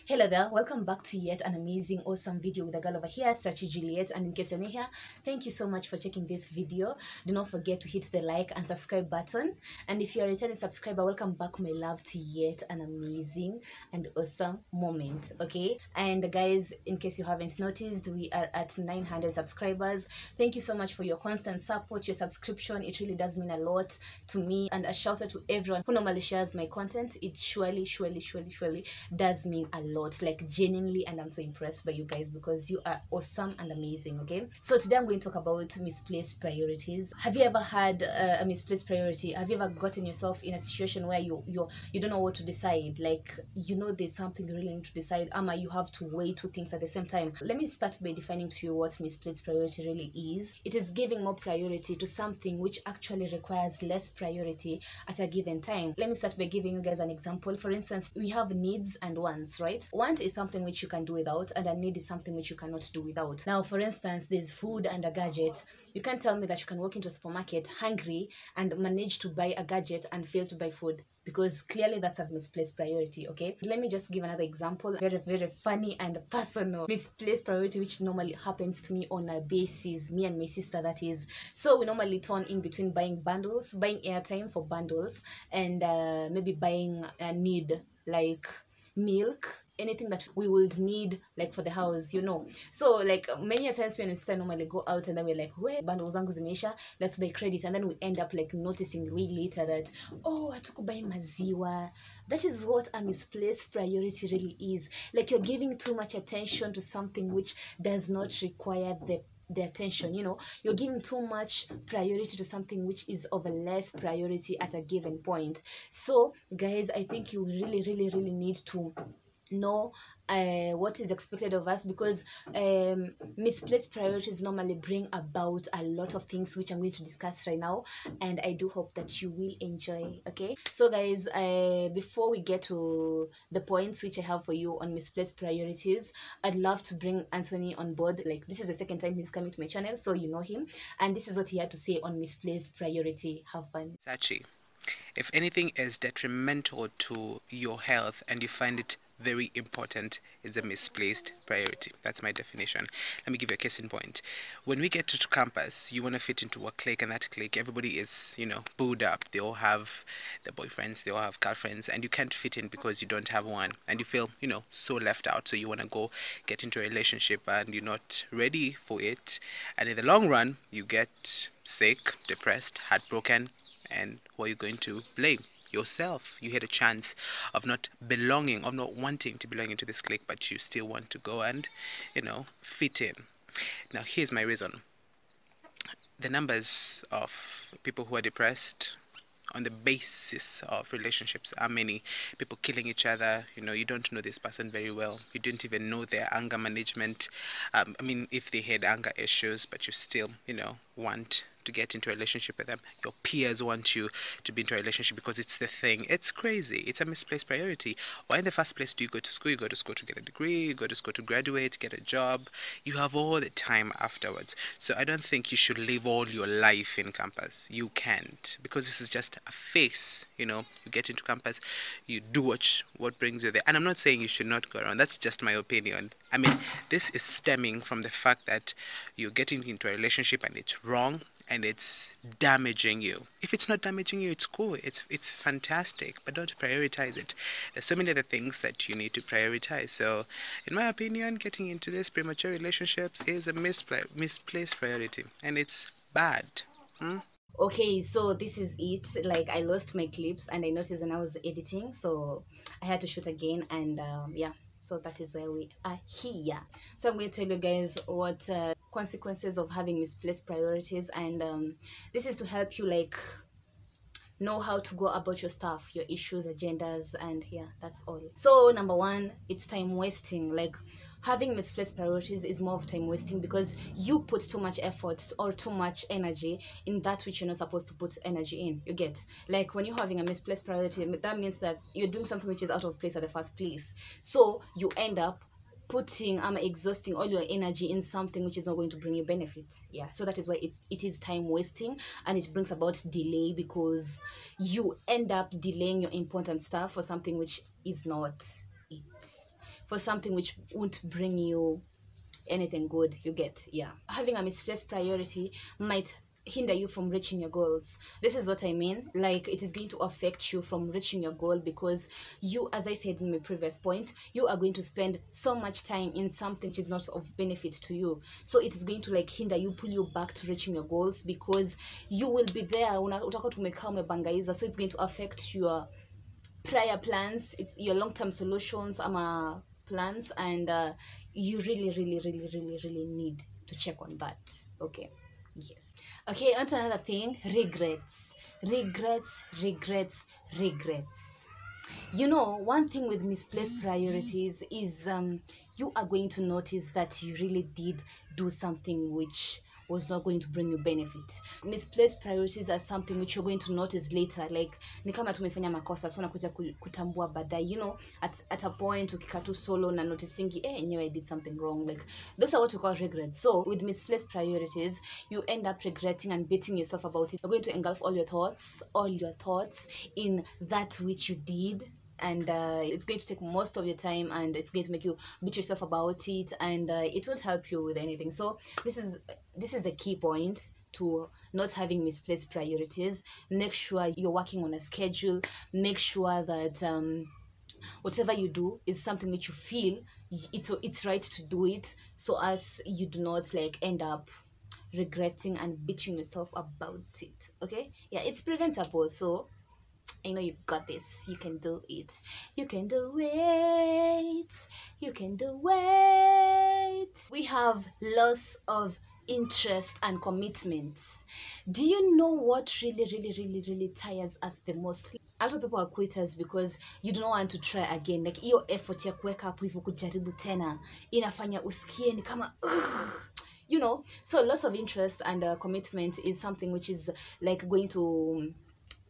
Hello there, welcome back to yet an amazing, awesome video with a girl over here, such as Juliet. And in case you're new here, thank you so much for checking this video. Do not forget to hit the like and subscribe button. And if you're a returning subscriber, welcome back, my love, to yet an amazing and awesome moment. Okay, and guys, in case you haven't noticed, we are at 900 subscribers. Thank you so much for your constant support, your subscription. It really does mean a lot to me. And a shout out to everyone who normally shares my content. It surely does mean a lot, like genuinely. And I'm so impressed by you guys because you are awesome and amazing. Okay, so today I'm going to talk about misplaced priorities. Have you ever had a misplaced priority? Have you ever gotten yourself in a situation where you don't know what to decide? Like, you know, there's something you really need to decide, ama you have to weigh two things at the same time. Let me start by defining to you what misplaced priority really is. It is giving more priority to something which actually requires less priority at a given time. Let me start by giving you guys an example. For instance, we have needs and wants, right? Want is something which you can do without, and a need is something which you cannot do without. Now, for instance, there's food and a gadget. You can't tell me that you can walk into a supermarket hungry and manage to buy a gadget and fail to buy food, because clearly that's a misplaced priority. Okay, let me just give another example, very funny and personal misplaced priority, which normally happens to me on a basis, me and my sister, that is. So we normally turn in between buying bundles, buying airtime for bundles, and maybe buying a need like milk, anything that we would need like for the house, you know. So like many a times we instead normally go out and then we're like, where bundles zangu zimeisha, let's buy credit, and then we end up like noticing way later that, oh, I took buy maziwa. That is what a misplaced priority really is. Like, you're giving too much attention to something which does not require the attention, you know. You're giving too much priority to something which is of a less priority at a given point. So guys, I think you really need to know what is expected of us, because misplaced priorities normally bring about a lot of things which I'm going to discuss right now, and I do hope that you will enjoy. Okay, so guys, before we get to the points which I have for you on misplaced priorities, I'd love to bring Anthony on board. Like, this is the second time he's coming to my channel, so you know him, and this is what he had to say on misplaced priority. Have fun. Sachi, if anything is detrimental to your health and you find it very important, is a misplaced priority. That's my definition. Let me give you a case in point. When we get to campus, you want to fit into a clique, and that clique, everybody is, booed up. They all have their boyfriends, they all have girlfriends, and you can't fit in because you don't have one, and you feel, so left out. So you want to go get into a relationship and you're not ready for it, and in the long run, you get sick, depressed, heartbroken, and who are you going to blame? Yourself. You had a chance of not belonging, of not wanting to belong into this clique, but you still want to go and, fit in. Now, here's my reason. The numbers of people who are depressed on the basis of relationships are many. People killing each other. You don't know this person very well. You don't even know their anger management. If they had anger issues, but you still, want to get into a relationship with them. Your peers want you to be into a relationship because it's the thing. It's crazy. It's a misplaced priority. Why in the first place do you go to school? You go to school to get a degree, you go to school to graduate, get a job. You have all the time afterwards. So I don't think you should live all your life in campus. You can't, because this is just a phase. You get into campus, you do what brings you there. And I'm not saying you should not go around. That's just my opinion. This is stemming from the fact that you're getting into a relationship and it's wrong, and it's damaging you. If it's not damaging you, it's cool. It's fantastic, but don't prioritize it. There's so many other things that you need to prioritize. So, in my opinion, getting into this premature relationships is a misplaced priority, and it's bad. Okay, so this is it. Like, I lost my clips and I noticed when I was editing, so I had to shoot again, and yeah, so that is where we are here. So I'm going to tell you guys what consequences of having misplaced priorities, and this is to help you like know how to go about your stuff, your issues, agendas, and yeah, that's all. So number one, it's time wasting. Like, having misplaced priorities is more of time wasting because you put too much effort or too much energy in that which you're not supposed to put energy in. You get, like, when you're having a misplaced priority, that means that you're doing something which is out of place at the first place. So you end up putting exhausting all your energy in something which is not going to bring you benefit. Yeah, so that is why it is time wasting, and it brings about delay, because you end up delaying your important stuff for something which is not it. for something which won't bring you anything good. You get? Yeah, having a misplaced priority might hinder you from reaching your goals. This is what I mean. Like, it is going to affect you from reaching your goal, because you, as I said in my previous point, you are going to spend so much time in something which is not of benefit to you. So it is going to like hinder you, pull you back to reaching your goals, because you will be there utaka tumekaa umebangaiza. So it's going to affect your prior plans, it's your long-term solutions, plans, and you really need to check on that. Okay, yes. Okay, on to another thing. Regrets. You know, one thing with misplaced priorities is you are going to notice that you really did do something which was not going to bring you benefit. Misplaced priorities are something which you're going to notice later. Like, ni kama tumefanya makosa, so unakuja kutambua baadaye. You know, at a point ukika tu solo na noticing, I did something wrong. Like, those are what we call regrets. So with misplaced priorities, you end up regretting and beating yourself about it. You're going to engulf all your thoughts in that which you did, and it's going to take most of your time, and it's going to make you beat yourself about it, and it won't help you with anything. So this is the key point to not having misplaced priorities. Make sure you're working on a schedule. Make sure that whatever you do is something that you feel it's right to do it, so as you do not like end up regretting and beating yourself about it. Okay, yeah, it's preventable. So I know you got this. You can do it. You can do it. You can do it. We have loss of interest and commitments. Do you know what really tires us the most? A lot of people are quitters because you do not want to try again. Like, your effort ya kuweka hapo hivyo kujaribu tena inafanya usikie ni kama you know. So loss of interest and commitment is something which is like going to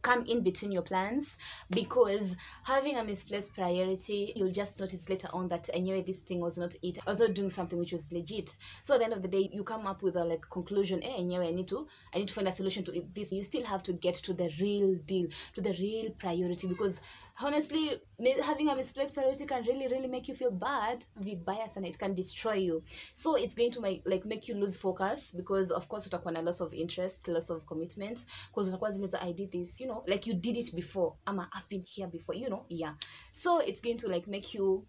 come in between your plans, because having a misplaced priority, you'll just notice later on that anyway this thing was not it. I was not doing something which was legit. So at the end of the day, you come up with a like conclusion, anyway I need to find a solution to this. You still have to get to the real deal, to the real priority, because honestly, having a misplaced priority can really make you feel bad, be biased, and it can destroy you. So it's going to make you lose focus, because of course utakuwa na loss of interest, loss of commitment, because utakuwa zile za I did this, you know, like you did it before, I've been here before, you know. Yeah, so it's going to like make you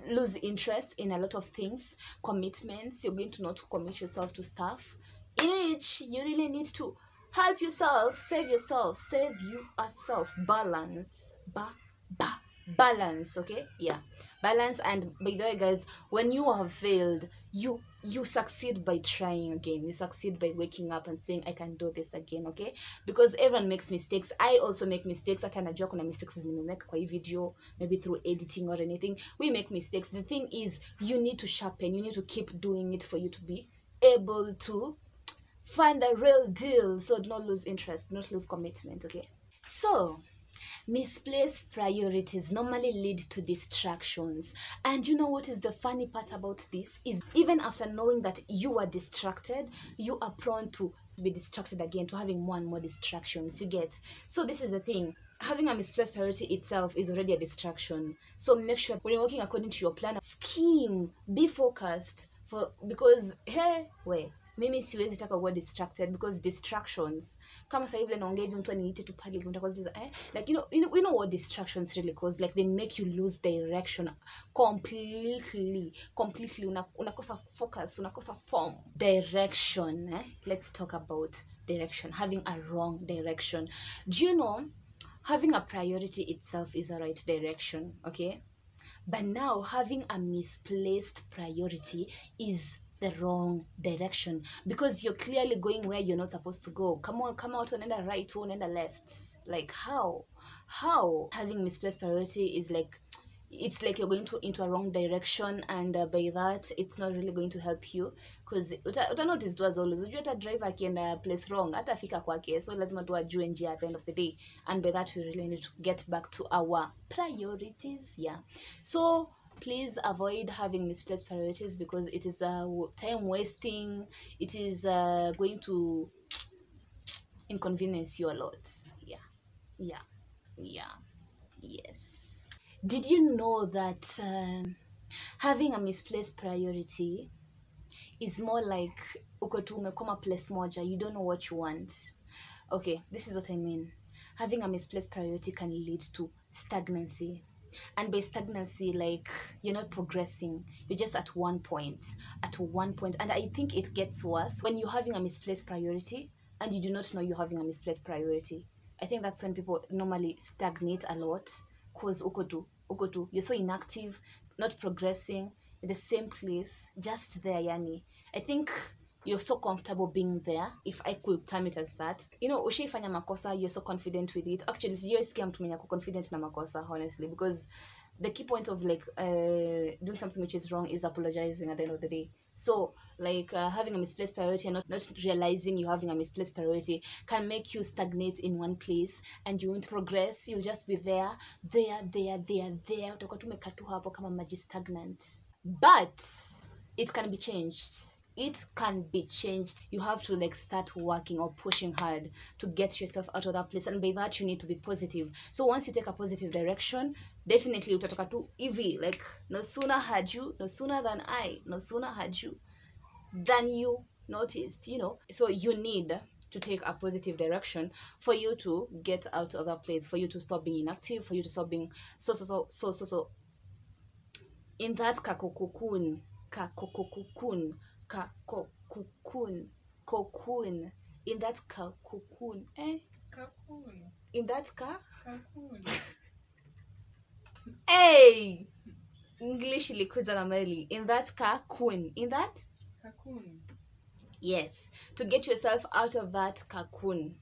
lose interest in a lot of things, commitments. You're going to not commit yourself to stuff in which you really need to help yourself, save yourself, balance, balance. Okay, yeah, balance. And by the way, guys, when you have failed, you succeed by trying again. You succeed by waking up and saying I can do this again. Okay, because everyone makes mistakes. I also make mistakes. Hata najua kuna mistakes nimemake kwa hii video, maybe through editing or anything. We make mistakes. The thing is, you need to sharpen, you need to keep doing it for you to be able to find the real deal. So do not lose interest, do not lose commitment. Okay, so misplaced priorities normally lead to distractions. And you know what is the funny part about this is, even after knowing that you are distracted, you are prone to be distracted again, to having more and more distractions. You get? So this is the thing. Having a misplaced priority itself is already a distraction. So make sure when you're working according to your plan, scheme, be focused, because mimi siwezi taka kuwa distracted, because distractions kama sasa hivi naongea hivi mtu aniite tu pale mtakwaziliza like you know what distractions really cause, like they make you lose direction completely. Unakosa focus, unakosa form, direction. Let's talk about direction. Having a wrong direction. Do you know, having a priority itself is a right direction, okay? But now having a misplaced priority is the wrong direction, because you're clearly going where you're not supposed to go. Come out, unaenda right, unaenda left. Like how having misplaced priority is like, it's like you're going into a wrong direction, and by that it's not really going to help you, because uta notice tu as always unajua hata driver akienda place wrong hata fika kwake, so lazima tu ajue njia at the end of the day, and by that we really need to get back to our priorities. Yeah, so please avoid having misplaced priorities, because it is time wasting. It is going to inconvenience you a lot. Yeah, yes. Did you know that having a misplaced priority is more like uko tu umekoma place moja, you don't know what you want? Okay, this is what I mean. Having a misplaced priority can lead to stagnancy. And by stagnancy, like, you're not progressing, you're just at one point. And I think it gets worse when you're having a misplaced priority and you do not know you're having a misplaced priority. I think that's when people normally stagnate a lot, because uko tu, you're so inactive, not progressing, in the same place, just there. Yani, I think you're so comfortable being there, if I could term it as that. You know, ushaifanya makosa, you're so confident with it. Actually, sijaisikia mtu mwenye ako confident na makosa, honestly, because the key point of like doing something which is wrong is apologizing at the end of the day. So like having a misplaced priority and not realizing you're having a misplaced priority can make you stagnate in one place, and you won't progress. You'll just be there. Utakuwa tu umekaa tu hapo kama maji stagnant. But it can be changed. It can be changed. You have to like start working or pushing hard to get yourself out of that place, and by that you need to be positive. So once you take a positive direction, definitely utatoka tu hivi, like no sooner had you, no sooner than I, no sooner had you than you noticed, you know. So you need to take a positive direction for you to get out of that place, for you to stop being inactive, for you to stop being so in that cocoon, in that cocoon, in that hey, English ilikuja na meli. In that cocoon, in that cocoon, yes, to get yourself out of that cocoon,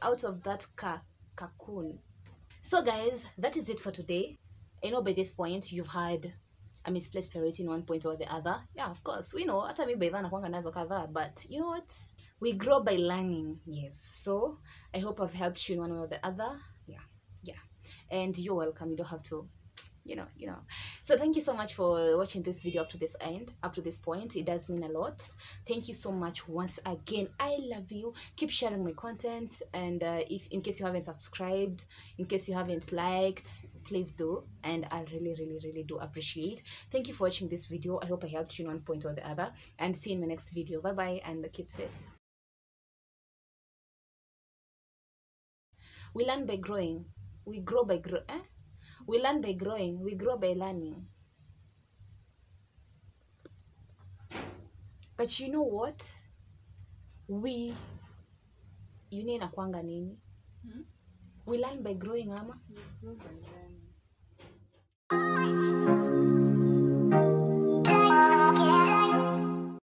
out of that cocoon. So guys, that is it for today. I know by this point you've had a misplaced priority in one point or the other. Yeah, of course, we know hata mi by then nakwanga nazo kadhaa, but you know what, we grow by learning. Yes, so I hope I've helped you in one way or the other. Yeah, and you're welcome. You don't have to, you know. So thank you so much for watching this video up to this point. It does mean a lot. Thank you so much once again. I love you. Keep sharing my content, and if in case you haven't subscribed, in case you haven't liked, please do, and I really do appreciate. Thank you for watching this video. I hope I helped you in one point or the other, and see you in my next video. Bye bye, and keep safe. We learn by growing. We grow by we learn by growing. We grow by learning. But you know what? You need inakwanga nini? We learn by growing, ama? We grow by learning.